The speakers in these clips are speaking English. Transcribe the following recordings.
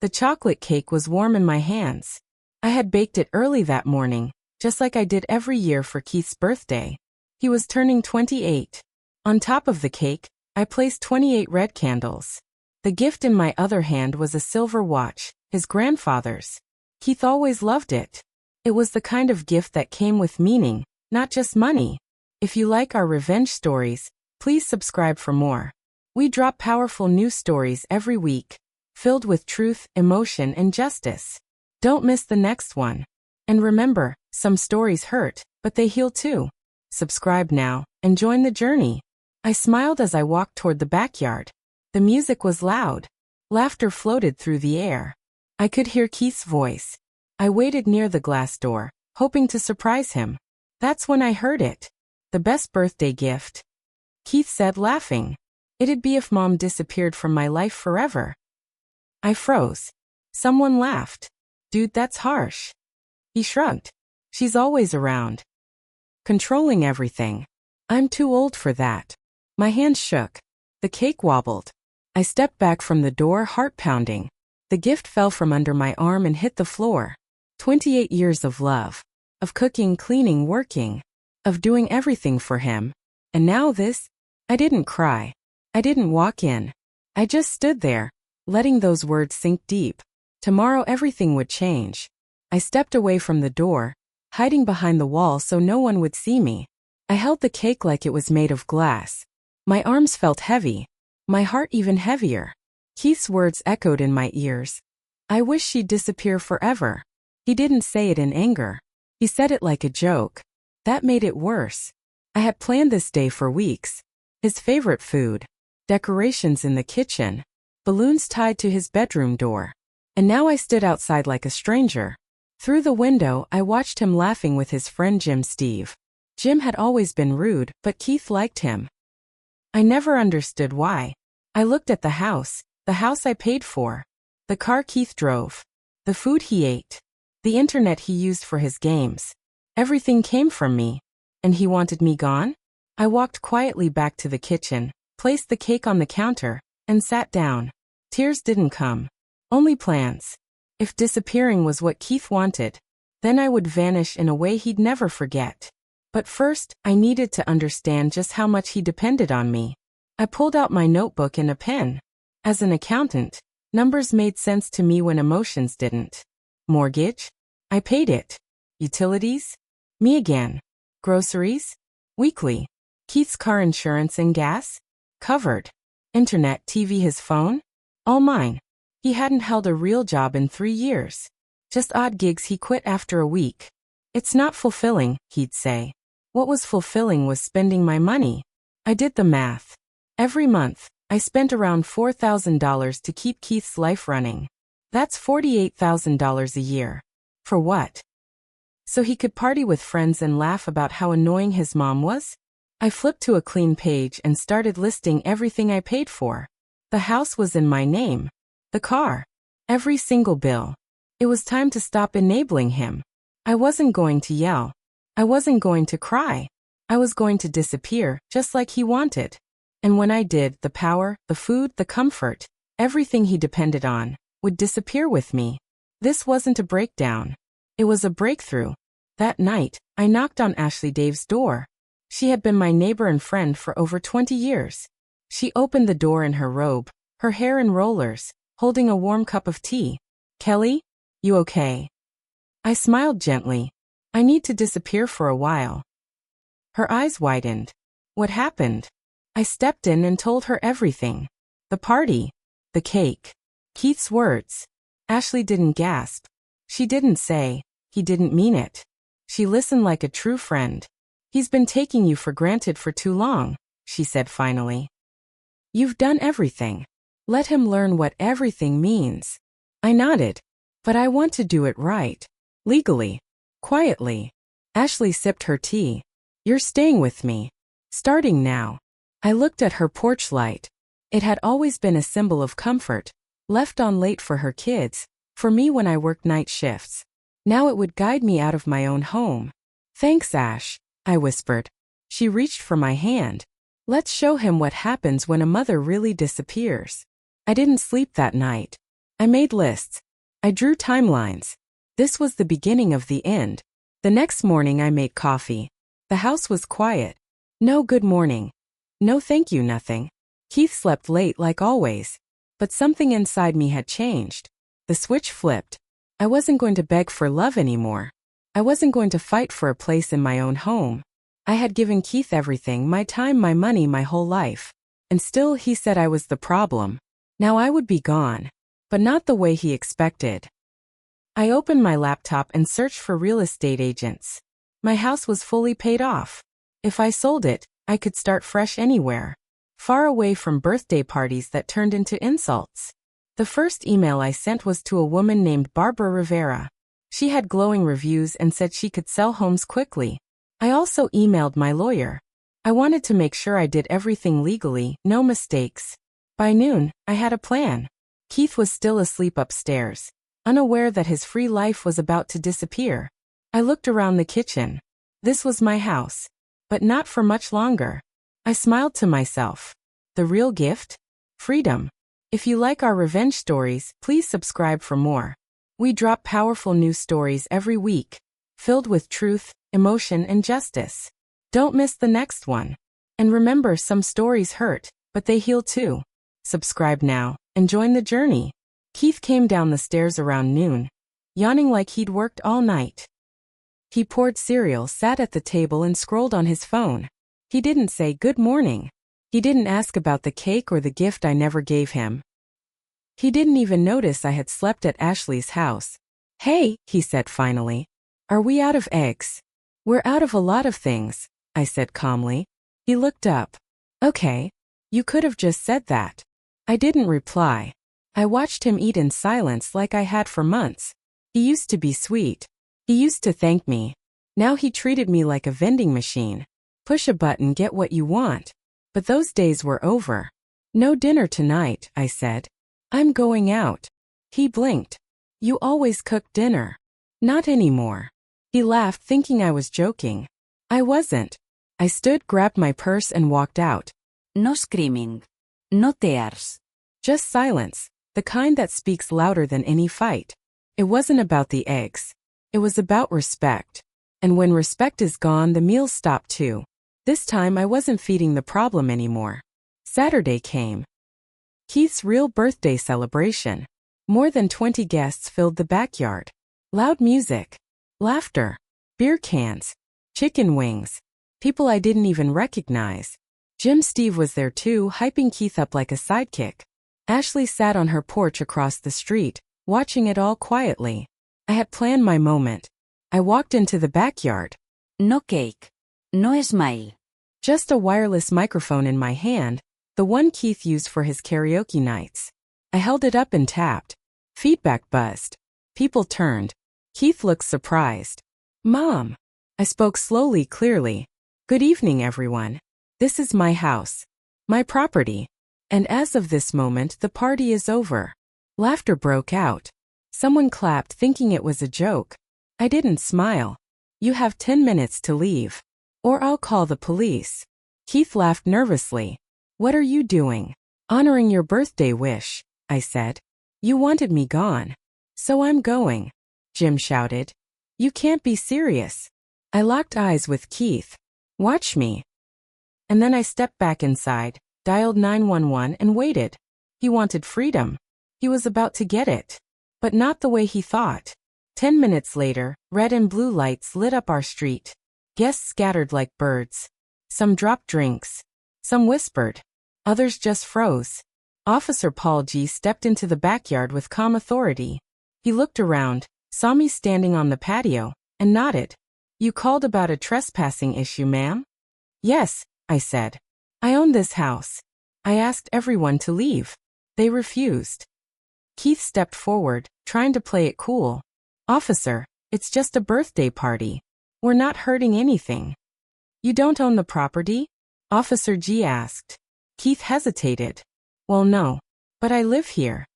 The chocolate cake was warm in my hands. I had baked it early that morning, just like I did every year for Keith's birthday. He was turning 28. On top of the cake, I placed 28 red candles. The gift in my other hand was a silver watch, his grandfather's. Keith always loved it. It was the kind of gift that came with meaning, not just money. If you like our revenge stories, please subscribe for more. We drop powerful news stories every week, filled with truth, emotion, and justice. Don't miss the next one. And remember, some stories hurt, but they heal too. Subscribe now, and join the journey. I smiled as I walked toward the backyard. The music was loud. Laughter floated through the air. I could hear Keith's voice. I waited near the glass door, hoping to surprise him. That's when I heard it. The best birthday gift. Keith said, laughing. It'd be if Mom disappeared from my life forever. I froze. Someone laughed. Dude, that's harsh. He shrugged. She's always around. Controlling everything. I'm too old for that. My hands shook. The cake wobbled. I stepped back from the door, heart pounding. The gift fell from under my arm and hit the floor. 28 years of love. Of cooking, cleaning, working. Of doing everything for him. And now this? I didn't cry. I didn't walk in. I just stood there, letting those words sink deep. Tomorrow everything would change. I stepped away from the door, hiding behind the wall so no one would see me. I held the cake like it was made of glass. My arms felt heavy, my heart even heavier. Keith's words echoed in my ears. I wish she'd disappear forever. He didn't say it in anger. He said it like a joke. That made it worse. I had planned this day for weeks. His favorite food, decorations in the kitchen, balloons tied to his bedroom door. And now I stood outside like a stranger. Through the window, I watched him laughing with his friend Steve. Jim had always been rude, but Keith liked him. I never understood why. I looked at the house I paid for, the car Keith drove, the food he ate, the internet he used for his games. Everything came from me. And he wanted me gone? I walked quietly back to the kitchen, placed the cake on the counter, and sat down. Tears didn't come. Only plans. If disappearing was what Keith wanted, then I would vanish in a way he'd never forget. But first, I needed to understand just how much he depended on me. I pulled out my notebook and a pen. As an accountant, numbers made sense to me when emotions didn't. Mortgage? I paid it. Utilities? Me again. Groceries? Weekly. Keith's car insurance and gas? Covered. Internet, TV, his phone? All mine. He hadn't held a real job in 3 years. Just odd gigs he quit after a week. It's not fulfilling, he'd say. What was fulfilling was spending my money. I did the math. Every month, I spent around $4,000 to keep Keith's life running. That's $48,000 a year. For what? So he could party with friends and laugh about how annoying his mom was? I flipped to a clean page and started listing everything I paid for. The house was in my name. The car. Every single bill. It was time to stop enabling him. I wasn't going to yell. I wasn't going to cry. I was going to disappear, just like he wanted. And when I did, the power, the food, the comfort, everything he depended on, would disappear with me. This wasn't a breakdown. It was a breakthrough. That night, I knocked on Ashley Dave's door. She had been my neighbor and friend for over 20 years. She opened the door in her robe, her hair in rollers, holding a warm cup of tea. Kelly? You okay? I smiled gently. I need to disappear for a while. Her eyes widened. What happened? I stepped in and told her everything. The party. The cake. Keith's words. Ashley didn't gasp. She didn't say, he didn't mean it. She listened like a true friend. He's been taking you for granted for too long, she said finally. You've done everything. Let him learn what everything means. I nodded. But I want to do it right. Legally. Quietly. Ashley sipped her tea. You're staying with me. Starting now. I looked at her porch light. It had always been a symbol of comfort, left on late for her kids, for me when I worked night shifts. Now it would guide me out of my own home. Thanks, Ash, I whispered. She reached for my hand. Let's show him what happens when a mother really disappears. I didn't sleep that night. I made lists. I drew timelines. This was the beginning of the end. The next morning I made coffee. The house was quiet. No good morning. No thank you, nothing. Keith slept late like always. But something inside me had changed. The switch flipped. I wasn't going to beg for love anymore. I wasn't going to fight for a place in my own home. I had given Keith everything, my time, my money, my whole life. And still he said I was the problem. Now I would be gone. But not the way he expected. I opened my laptop and searched for real estate agents. My house was fully paid off. If I sold it, I could start fresh anywhere. Far away from birthday parties that turned into insults. The first email I sent was to a woman named Barbara Rivera. She had glowing reviews and said she could sell homes quickly. I also emailed my lawyer. I wanted to make sure I did everything legally, no mistakes. By noon, I had a plan. Keith was still asleep upstairs, unaware that his free life was about to disappear. I looked around the kitchen. This was my house. But not for much longer. I smiled to myself. The real gift? Freedom. If you like our revenge stories, please subscribe for more. We drop powerful news stories every week, filled with truth, emotion, and justice. Don't miss the next one. And remember, some stories hurt, but they heal too. Subscribe now and join the journey. Keith came down the stairs around noon, yawning like he'd worked all night. He poured cereal, sat at the table, and scrolled on his phone. He didn't say good morning. He didn't ask about the cake or the gift I never gave him. He didn't even notice I had slept at Ashley's house. Hey, he said finally. Are we out of eggs? We're out of a lot of things, I said calmly. He looked up. Okay. You could have just said that. I didn't reply. I watched him eat in silence like I had for months. He used to be sweet. He used to thank me. Now he treated me like a vending machine. Push a button, get what you want. But those days were over. No dinner tonight, I said. I'm going out. He blinked. You always cook dinner. Not anymore. He laughed, thinking I was joking. I wasn't. I stood, grabbed my purse, and walked out. No screaming. No tears. Just silence, the kind that speaks louder than any fight. It wasn't about the eggs. It was about respect. And when respect is gone, the meals stop too. This time I wasn't feeding the problem anymore. Saturday came. Keith's real birthday celebration. More than 20 guests filled the backyard. Loud music. Laughter. Beer cans. Chicken wings. People I didn't even recognize. Jim Steve was there too, hyping Keith up like a sidekick. Ashley sat on her porch across the street, watching it all quietly. I had planned my moment. I walked into the backyard. No cake. No smile. Just a wireless microphone in my hand, the one Keith used for his karaoke nights. I held it up and tapped. Feedback buzzed. People turned. Keith looked surprised. Mom. I spoke slowly, clearly. Good evening, everyone. This is my house. My property. And as of this moment, the party is over. Laughter broke out. Someone clapped, thinking it was a joke. I didn't smile. You have 10 minutes to leave. Or I'll call the police. Keith laughed nervously. What are you doing? Honoring your birthday wish, I said. You wanted me gone. So I'm going. Jim shouted. You can't be serious. I locked eyes with Keith. Watch me. And then I stepped back inside, dialed 911 and waited. He wanted freedom. He was about to get it. But not the way he thought. 10 minutes later, red and blue lights lit up our street. Guests scattered like birds. Some dropped drinks. Some whispered. Others just froze. Officer Paul G. stepped into the backyard with calm authority. He looked around, saw me standing on the patio, and nodded. You called about a trespassing issue, ma'am? Yes, I said. I own this house. I asked everyone to leave. They refused. Keith stepped forward, trying to play it cool. Officer, it's just a birthday party. We're not hurting anything. You don't own the property? Officer G asked. Keith hesitated. Well, no. But I live here.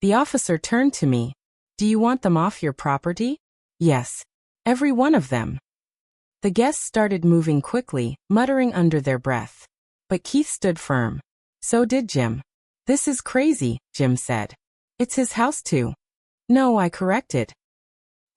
The officer turned to me. Do you want them off your property? Yes. Every one of them. The guests started moving quickly, muttering under their breath. But Keith stood firm. So did Jim. This is crazy, Jim said. It's his house too. No, I corrected.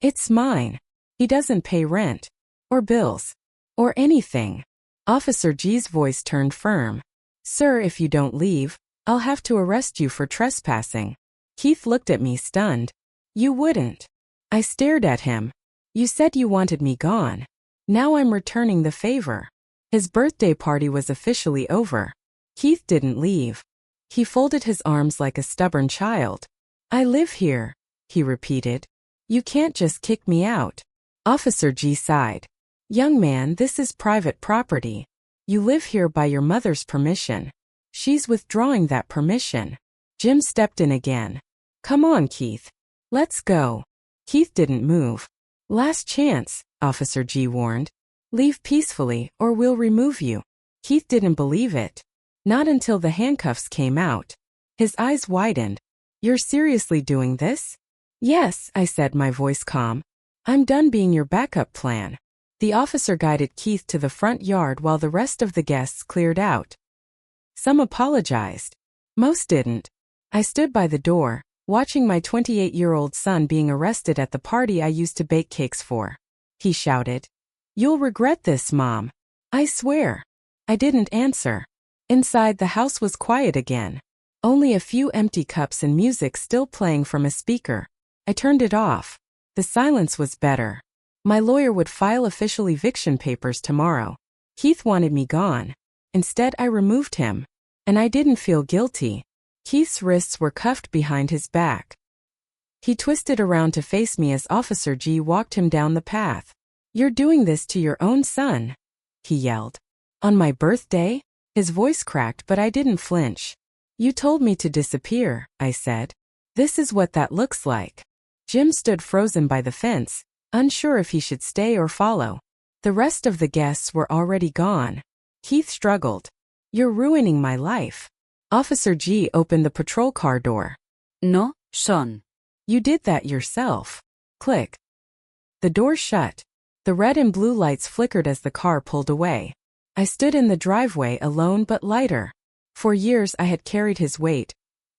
It's mine. He doesn't pay rent. Or bills. Or anything. Officer G's voice turned firm. Sir, if you don't leave, I'll have to arrest you for trespassing. Keith looked at me stunned. You wouldn't. I stared at him. You said you wanted me gone. Now I'm returning the favor. His birthday party was officially over. Keith didn't leave. He folded his arms like a stubborn child. I live here, he repeated. You can't just kick me out. Officer G sighed. Young man, this is private property. You live here by your mother's permission. She's withdrawing that permission. Jim stepped in again. Come on, Keith. Let's go. Keith didn't move. Last chance, Officer G warned. Leave peacefully or we'll remove you. Keith didn't believe it. Not until the handcuffs came out. His eyes widened. You're seriously doing this? Yes, I said, my voice calm. I'm done being your backup plan. The officer guided Keith to the front yard while the rest of the guests cleared out. Some apologized. Most didn't. I stood by the door, watching my 28-year-old son being arrested at the party I used to bake cakes for. He shouted. You'll regret this, Mom. I swear. I didn't answer. Inside, the house was quiet again. Only a few empty cups and music still playing from a speaker. I turned it off. The silence was better. My lawyer would file official eviction papers tomorrow. Keith wanted me gone. Instead, I removed him. And I didn't feel guilty. Keith's wrists were cuffed behind his back. He twisted around to face me as Officer G walked him down the path. You're doing this to your own son, he yelled. On my birthday? His voice cracked, but I didn't flinch. You told me to disappear, I said. This is what that looks like. Jim stood frozen by the fence, unsure if he should stay or follow. The rest of the guests were already gone. Keith struggled. You're ruining my life. Officer G opened the patrol car door. No, son. You did that yourself. Click. The door shut. The red and blue lights flickered as the car pulled away. I stood in the driveway alone but lighter. For years I had carried his weight.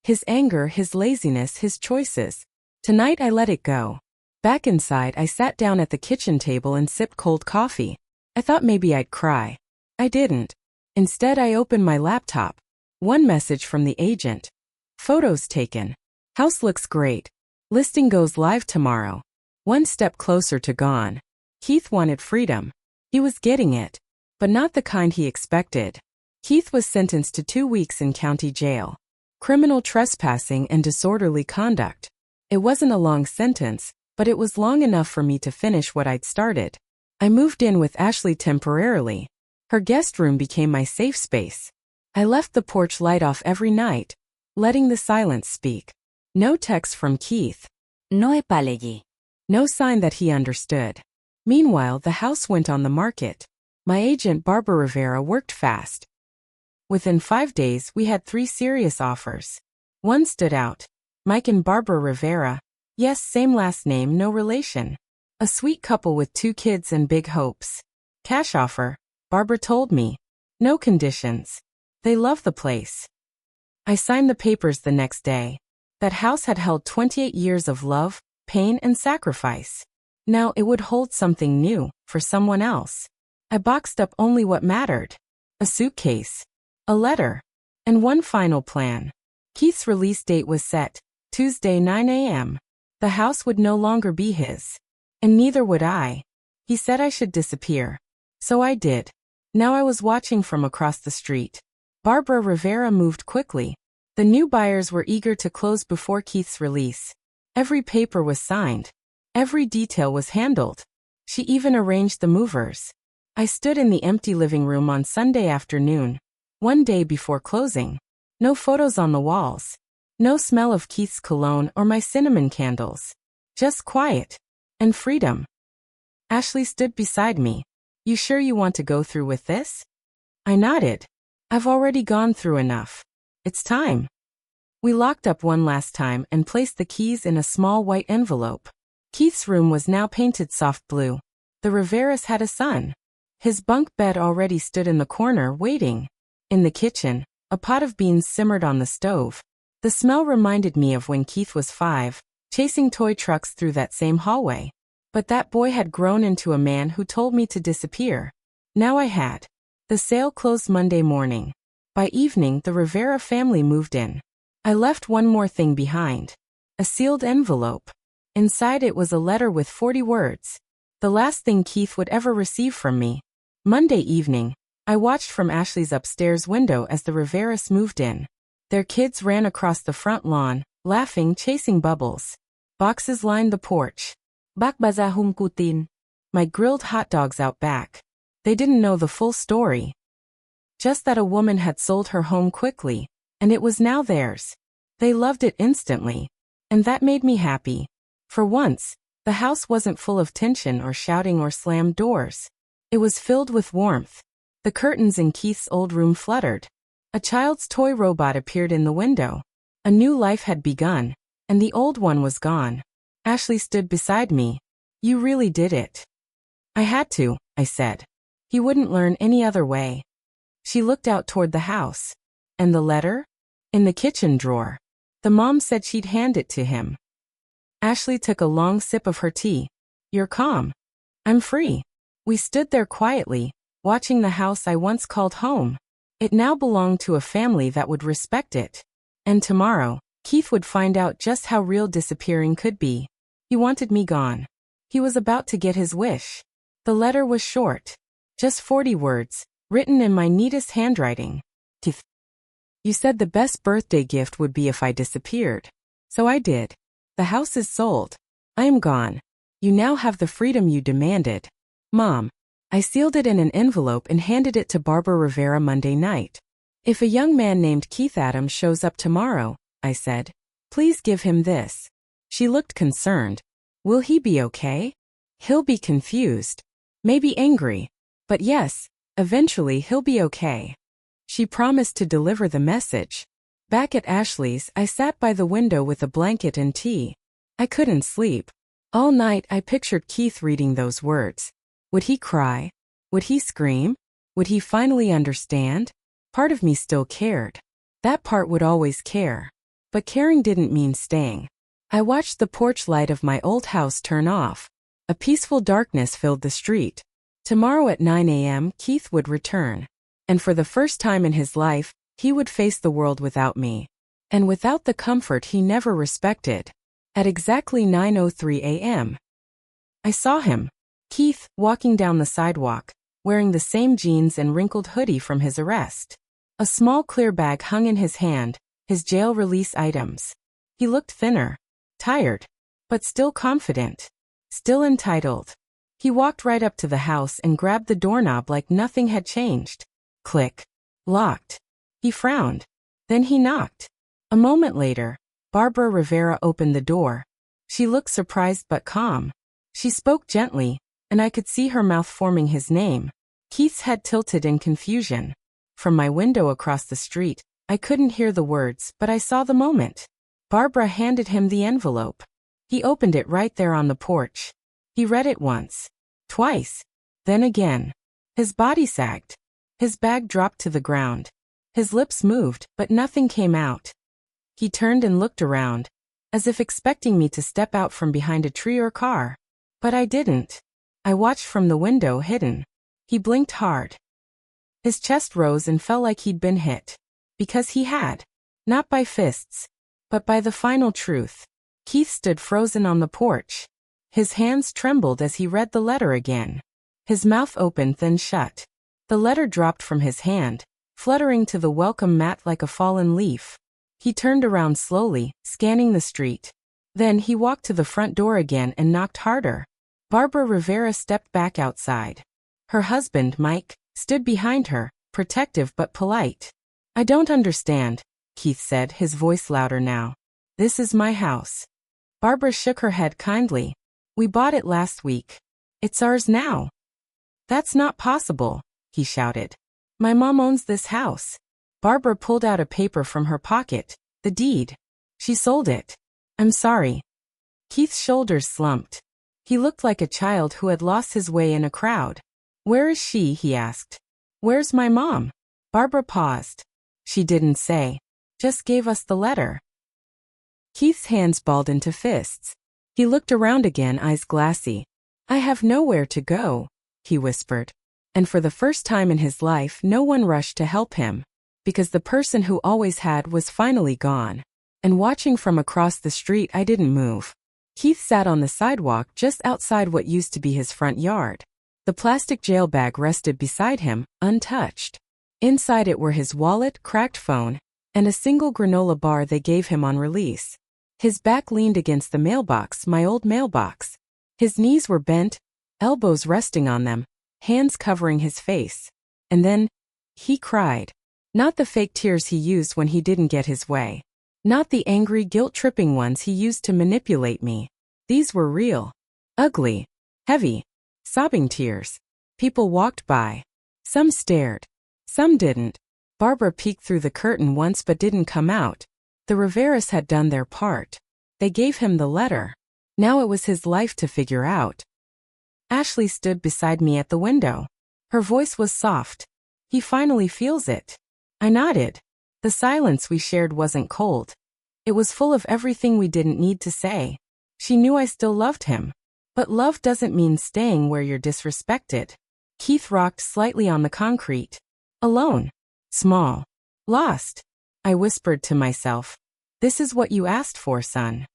His anger, his laziness, his choices. Tonight I let it go. Back inside, I sat down at the kitchen table and sipped cold coffee. I thought maybe I'd cry. I didn't. Instead, I opened my laptop. One message from the agent. Photos taken. House looks great. Listing goes live tomorrow. One step closer to gone. Keith wanted freedom. He was getting it. But not the kind he expected. Keith was sentenced to 2 weeks in county jail. Criminal trespassing and disorderly conduct. It wasn't a long sentence, but it was long enough for me to finish what I'd started. I moved in with Ashley temporarily. Her guest room became my safe space. I left the porch light off every night, letting the silence speak. No text from Keith. No επάλεγε. No sign that he understood. Meanwhile, the house went on the market. My agent Barbara Rivera worked fast. Within 5 days, we had 3 serious offers. One stood out. Mike and Barbara Rivera. Yes, same last name, no relation. A sweet couple with 2 kids and big hopes. Cash offer, Barbara told me. No conditions. They love the place. I signed the papers the next day. That house had held 28 years of love, pain, and sacrifice. Now it would hold something new, for someone else. I boxed up only what mattered. A suitcase. A letter. And one final plan. Keith's release date was set, Tuesday 9 a.m. The house would no longer be his. And neither would I. He said I should disappear. So I did. Now I was watching from across the street. Barbara Rivera moved quickly. The new buyers were eager to close before Keith's release. Every paper was signed. Every detail was handled. She even arranged the movers. I stood in the empty living room on Sunday afternoon, one day before closing. No photos on the walls. No smell of Keith's cologne or my cinnamon candles. Just quiet. And freedom. Ashley stood beside me. You sure you want to go through with this? I nodded. I've already gone through enough. It's time. We locked up one last time and placed the keys in a small white envelope. Keith's room was now painted soft blue. The Riveras had a son. His bunk bed already stood in the corner, waiting. In the kitchen, a pot of beans simmered on the stove. The smell reminded me of when Keith was 5, chasing toy trucks through that same hallway. But that boy had grown into a man who told me to disappear. Now I had. The sale closed Monday morning. By evening, the Rivera family moved in. I left one more thing behind. A sealed envelope. Inside it was a letter with 40 words. The last thing Keith would ever receive from me. Monday evening, I watched from Ashley's upstairs window as the Riveras moved in. Their kids ran across the front lawn, laughing, chasing bubbles. Boxes lined the porch. Bakbazahum kutin. My grilled hot dogs out back. They didn't know the full story. Just that a woman had sold her home quickly, and it was now theirs. They loved it instantly. And that made me happy. For once, the house wasn't full of tension or shouting or slammed doors. It was filled with warmth. The curtains in Keith's old room fluttered. A child's toy robot appeared in the window. A new life had begun, and the old one was gone. Ashley stood beside me. You really did it. I had to, I said. He wouldn't learn any other way. She looked out toward the house. And the letter? In the kitchen drawer. The mom said she'd hand it to him. Ashley took a long sip of her tea. You're calm. I'm free. We stood there quietly, watching the house I once called home. It now belonged to a family that would respect it. And tomorrow, Keith would find out just how real disappearing could be. He wanted me gone. He was about to get his wish. The letter was short. Just 40 words, written in my neatest handwriting. Keith. You said the best birthday gift would be if I disappeared. So I did. The house is sold. I am gone. You now have the freedom you demanded. Mom. I sealed it in an envelope and handed it to Barbara Rivera Monday night. If a young man named Keith Adams shows up tomorrow, I said, please give him this. She looked concerned. Will he be okay? He'll be confused. Maybe angry. But yes, eventually he'll be okay. She promised to deliver the message. Back at Ashley's, I sat by the window with a blanket and tea. I couldn't sleep. All night I pictured Keith reading those words. Would he cry? Would he scream? Would he finally understand? Part of me still cared. That part would always care. But caring didn't mean staying. I watched the porch light of my old house turn off. A peaceful darkness filled the street. Tomorrow at 9 a.m. Keith would return. And for the first time in his life, he would face the world without me. And without the comfort he never respected. At exactly 9:03 a.m. I saw him. Keith, walking down the sidewalk, wearing the same jeans and wrinkled hoodie from his arrest. A small clear bag hung in his hand, his jail release items. He looked thinner, tired, but still confident, still entitled. He walked right up to the house and grabbed the doorknob like nothing had changed. Click. Locked. He frowned. Then he knocked. A moment later, Barbara Rivera opened the door. She looked surprised but calm. She spoke gently, and I could see her mouth forming his name. Keith's head tilted in confusion. From my window across the street, I couldn't hear the words, but I saw the moment. Barbara handed him the envelope. He opened it right there on the porch. He read it once, twice, then again. His body sagged. His bag dropped to the ground. His lips moved, but nothing came out. He turned and looked around, as if expecting me to step out from behind a tree or car. But I didn't. I watched from the window, hidden. He blinked hard. His chest rose and felt like he'd been hit. Because he had. Not by fists, but by the final truth. Keith stood frozen on the porch. His hands trembled as he read the letter again. His mouth opened then shut. The letter dropped from his hand, fluttering to the welcome mat like a fallen leaf. He turned around slowly, scanning the street. Then he walked to the front door again and knocked harder. Barbara Rivera stepped back outside. Her husband, Mike, stood behind her, protective but polite. I don't understand, Keith said, his voice louder now. This is my house. Barbara shook her head kindly. We bought it last week. It's ours now. That's not possible, he shouted. My mom owns this house. Barbara pulled out a paper from her pocket, the deed. She sold it. I'm sorry. Keith's shoulders slumped. He looked like a child who had lost his way in a crowd. Where is she? He asked. Where's my mom? Barbara paused. She didn't say. Just gave us the letter. Keith's hands balled into fists. He looked around again, eyes glassy. "I have nowhere to go," he whispered. And for the first time in his life, no one rushed to help him, because the person who always had was finally gone. And watching from across the street, I didn't move. Keith sat on the sidewalk just outside what used to be his front yard. The plastic jail bag rested beside him, untouched. Inside it were his wallet, cracked phone, and a single granola bar they gave him on release. His back leaned against the mailbox, my old mailbox. His knees were bent, elbows resting on them, hands covering his face. And then, he cried. Not the fake tears he used when he didn't get his way. Not the angry, guilt-tripping ones he used to manipulate me. These were real. Ugly. Heavy. Sobbing tears. People walked by. Some stared. Some didn't. Barbara peeked through the curtain once but didn't come out. The Riveras had done their part. They gave him the letter. Now it was his life to figure out. Ashley stood beside me at the window. Her voice was soft. "He finally feels it." I nodded. The silence we shared wasn't cold. It was full of everything we didn't need to say. She knew I still loved him. But love doesn't mean staying where you're disrespected. Keith rocked slightly on the concrete. Alone. Small. Lost. I whispered to myself. "This is what you asked for, son."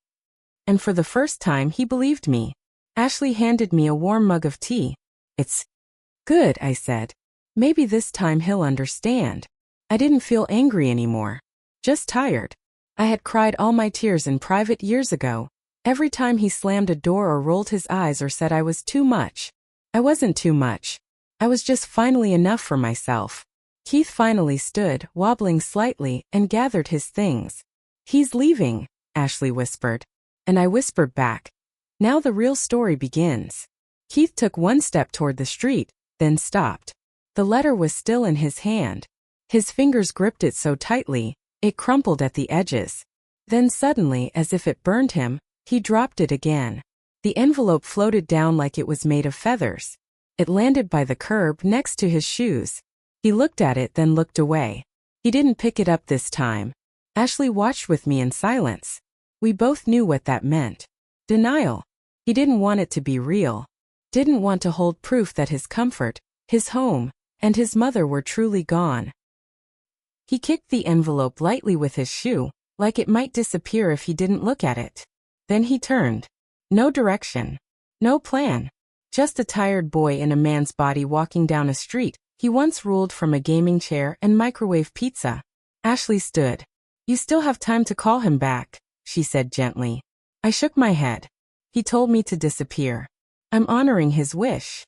And for the first time, he believed me. Ashley handed me a warm mug of tea. "It's good," I said. "Maybe this time he'll understand." I didn't feel angry anymore. Just tired. I had cried all my tears in private years ago. Every time he slammed a door or rolled his eyes or said I was too much. I wasn't too much. I was just finally enough for myself. Keith finally stood, wobbling slightly, and gathered his things. "He's leaving," Ashley whispered. And I whispered back. Now the real story begins. Keith took one step toward the street, then stopped. The letter was still in his hand. His fingers gripped it so tightly, it crumpled at the edges. Then suddenly, as if it burned him, he dropped it again. The envelope floated down like it was made of feathers. It landed by the curb next to his shoes. He looked at it, then looked away. He didn't pick it up this time. Ashley watched with me in silence. We both knew what that meant. Denial. He didn't want it to be real. Didn't want to hold proof that his comfort, his home, and his mother were truly gone. He kicked the envelope lightly with his shoe, like it might disappear if he didn't look at it. Then he turned. No direction. No plan. Just a tired boy in a man's body walking down a street he once ruled from a gaming chair and microwave pizza. Ashley stood. "You still have time to call him back," she said gently. I shook my head. He told me to disappear. I'm honoring his wish.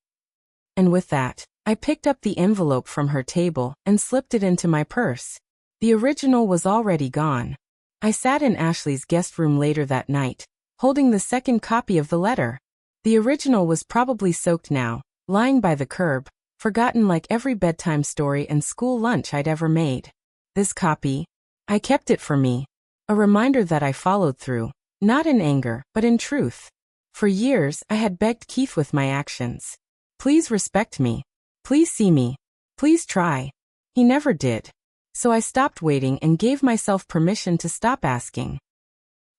And with that, I picked up the envelope from her table and slipped it into my purse. The original was already gone. I sat in Ashley's guest room later that night, holding the second copy of the letter. The original was probably soaked now, lying by the curb, forgotten like every bedtime story and school lunch I'd ever made. This copy, I kept it for me, a reminder that I followed through, not in anger, but in truth. For years, I had begged Keith with my actions. Please respect me. Please see me. Please try. He never did. So I stopped waiting and gave myself permission to stop asking.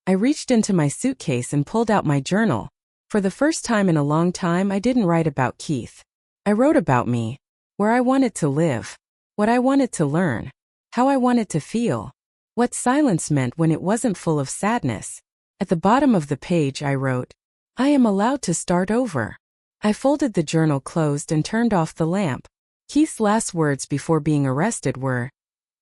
I reached into my suitcase and pulled out my journal. For the first time in a long time, I didn't write about Keith. I wrote about me, where I wanted to live, what I wanted to learn, how I wanted to feel, what silence meant when it wasn't full of sadness. At the bottom of the page I wrote, "I am allowed to start over." I folded the journal closed and turned off the lamp. Keith's last words before being arrested were,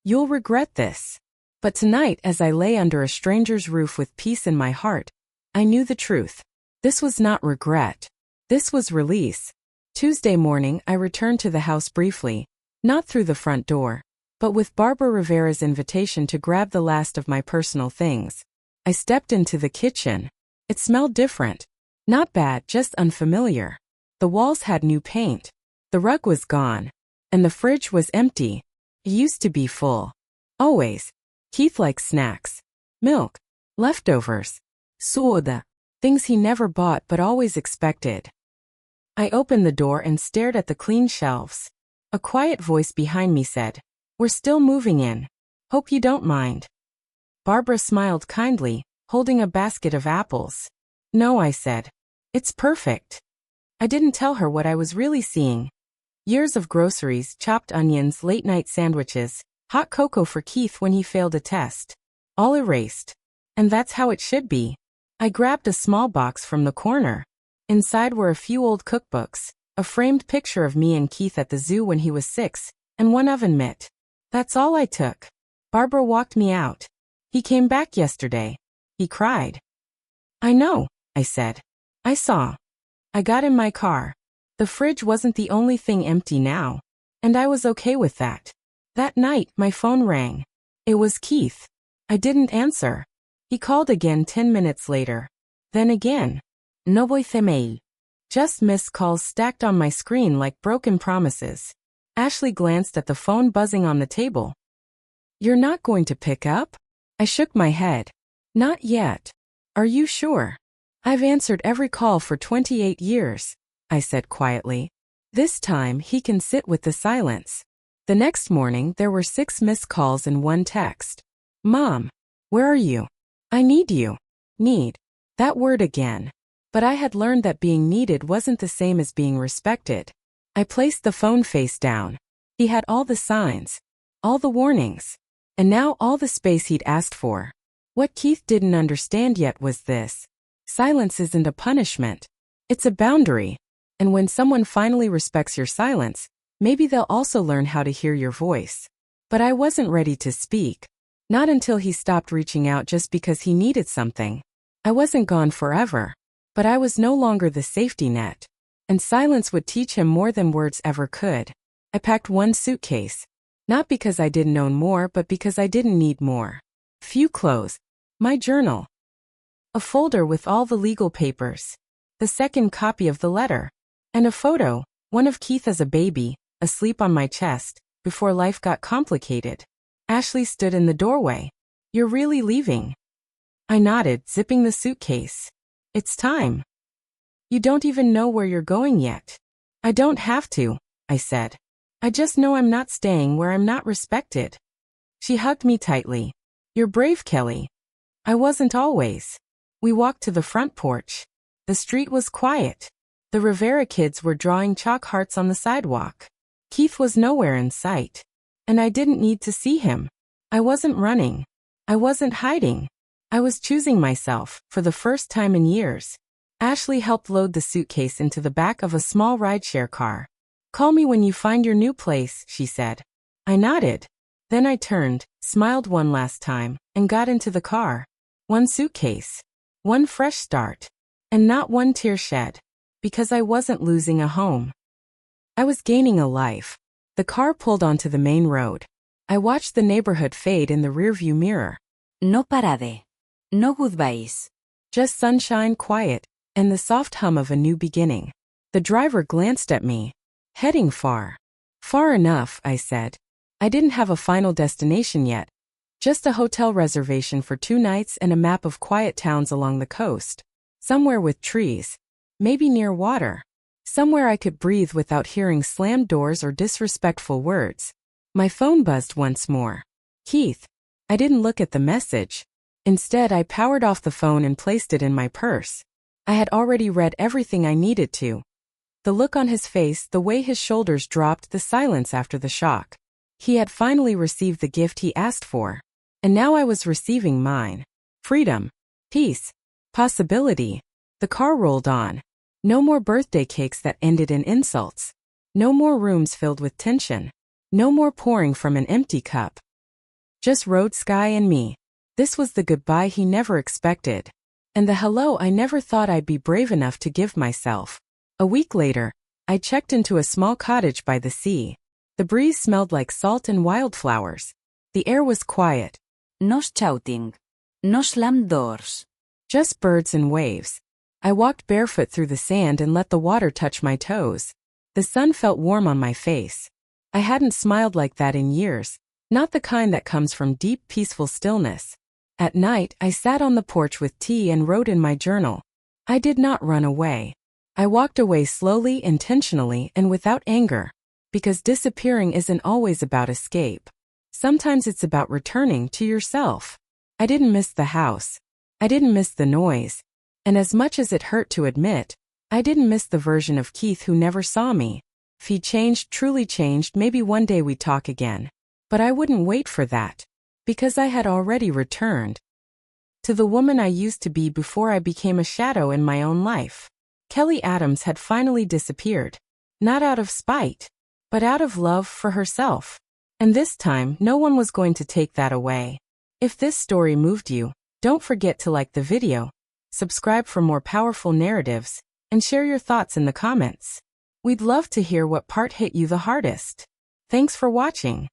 "You'll regret this." But tonight, as I lay under a stranger's roof with peace in my heart, I knew the truth. This was not regret. This was release. Tuesday morning, I returned to the house briefly, not through the front door, but with Barbara Rivera's invitation to grab the last of my personal things. I stepped into the kitchen. It smelled different. Not bad, just unfamiliar. The walls had new paint. The rug was gone. And the fridge was empty. It used to be full. Always. Keith liked snacks. Milk. Leftovers. Soda. Things he never bought but always expected. I opened the door and stared at the clean shelves. A quiet voice behind me said, "We're still moving in. Hope you don't mind." Barbara smiled kindly, holding a basket of apples. No, I said. It's perfect. I didn't tell her what I was really seeing. Years of groceries, chopped onions, late-night sandwiches, hot cocoa for Keith when he failed a test. All erased. And that's how it should be. I grabbed a small box from the corner. Inside were a few old cookbooks, a framed picture of me and Keith at the zoo when he was 6, and one oven mitt. That's all I took. Barbara walked me out. He came back yesterday. He cried. I know, I said. I saw. I got in my car. The fridge wasn't the only thing empty now. And I was okay with that. That night, my phone rang. It was Keith. I didn't answer. He called again 10 minutes later. Then again. No voicemail. Just missed calls stacked on my screen like broken promises. Ashley glanced at the phone buzzing on the table. You're not going to pick up? I shook my head. Not yet. Are you sure? I've answered every call for 28 years, I said quietly. This time he can sit with the silence. The next morning there were 6 missed calls and 1 text. Mom, where are you? I need you. Need. That word again. But I had learned that being needed wasn't the same as being respected. I placed the phone face down. He had all the signs, all the warnings, and now all the space he'd asked for. What Keith didn't understand yet was this. Silence isn't a punishment. It's a boundary. And when someone finally respects your silence, maybe they'll also learn how to hear your voice. But I wasn't ready to speak. Not until he stopped reaching out just because he needed something. I wasn't gone forever. But I was no longer the safety net. And silence would teach him more than words ever could. I packed 1 suitcase. Not because I didn't own more, but because I didn't need more. Few clothes. My journal. A folder with all the legal papers. The second copy of the letter. And a photo, one of Keith as a baby, asleep on my chest, before life got complicated. Ashley stood in the doorway. You're really leaving? I nodded, zipping the suitcase. It's time. You don't even know where you're going yet. I don't have to, I said. I just know I'm not staying where I'm not respected. She hugged me tightly. You're brave, Kelly. I wasn't always. We walked to the front porch. The street was quiet. The Rivera kids were drawing chalk hearts on the sidewalk. Keith was nowhere in sight. And I didn't need to see him. I wasn't running. I wasn't hiding. I was choosing myself, for the first time in years. Ashley helped load the suitcase into the back of a small rideshare car. Call me when you find your new place, she said. I nodded. Then I turned, smiled one last time, and got into the car. 1 suitcase. 1 fresh start. And not 1 tear shed. Because I wasn't losing a home. I was gaining a life. The car pulled onto the main road. I watched the neighborhood fade in the rearview mirror. No parade. No goodbyes. Just sunshine, quiet, and the soft hum of a new beginning. The driver glanced at me. Heading far. Far enough, I said. I didn't have a final destination yet. Just a hotel reservation for 2 nights and a map of quiet towns along the coast. Somewhere with trees. Maybe near water. Somewhere I could breathe without hearing slammed doors or disrespectful words. My phone buzzed once more. Keith. I didn't look at the message. Instead, I powered off the phone and placed it in my purse. I had already read everything I needed to. The look on his face, the way his shoulders dropped, the silence after the shock. He had finally received the gift he asked for. And now I was receiving mine. Freedom. Peace. Possibility. The car rolled on. No more birthday cakes that ended in insults. No more rooms filled with tension. No more pouring from an empty cup. Just road, sky, and me. This was the goodbye he never expected. And the hello I never thought I'd be brave enough to give myself. A week later, I checked into a small cottage by the sea. The breeze smelled like salt and wildflowers. The air was quiet. No shouting. No slammed doors. Just birds and waves. I walked barefoot through the sand and let the water touch my toes. The sun felt warm on my face. I hadn't smiled like that in years, not the kind that comes from deep, peaceful stillness. At night, I sat on the porch with tea and wrote in my journal. I did not run away. I walked away slowly, intentionally, and without anger. Because disappearing isn't always about escape. Sometimes it's about returning to yourself. I didn't miss the house. I didn't miss the noise. And as much as it hurt to admit, I didn't miss the version of Keith who never saw me. If he changed, truly changed, maybe one day we'd talk again. But I wouldn't wait for that. Because I had already returned to the woman I used to be before I became a shadow in my own life. Kelly Adams had finally disappeared. Not out of spite, but out of love for herself. And this time, no one was going to take that away. If this story moved you, don't forget to like the video, subscribe for more powerful narratives, and share your thoughts in the comments. We'd love to hear what part hit you the hardest. Thanks for watching.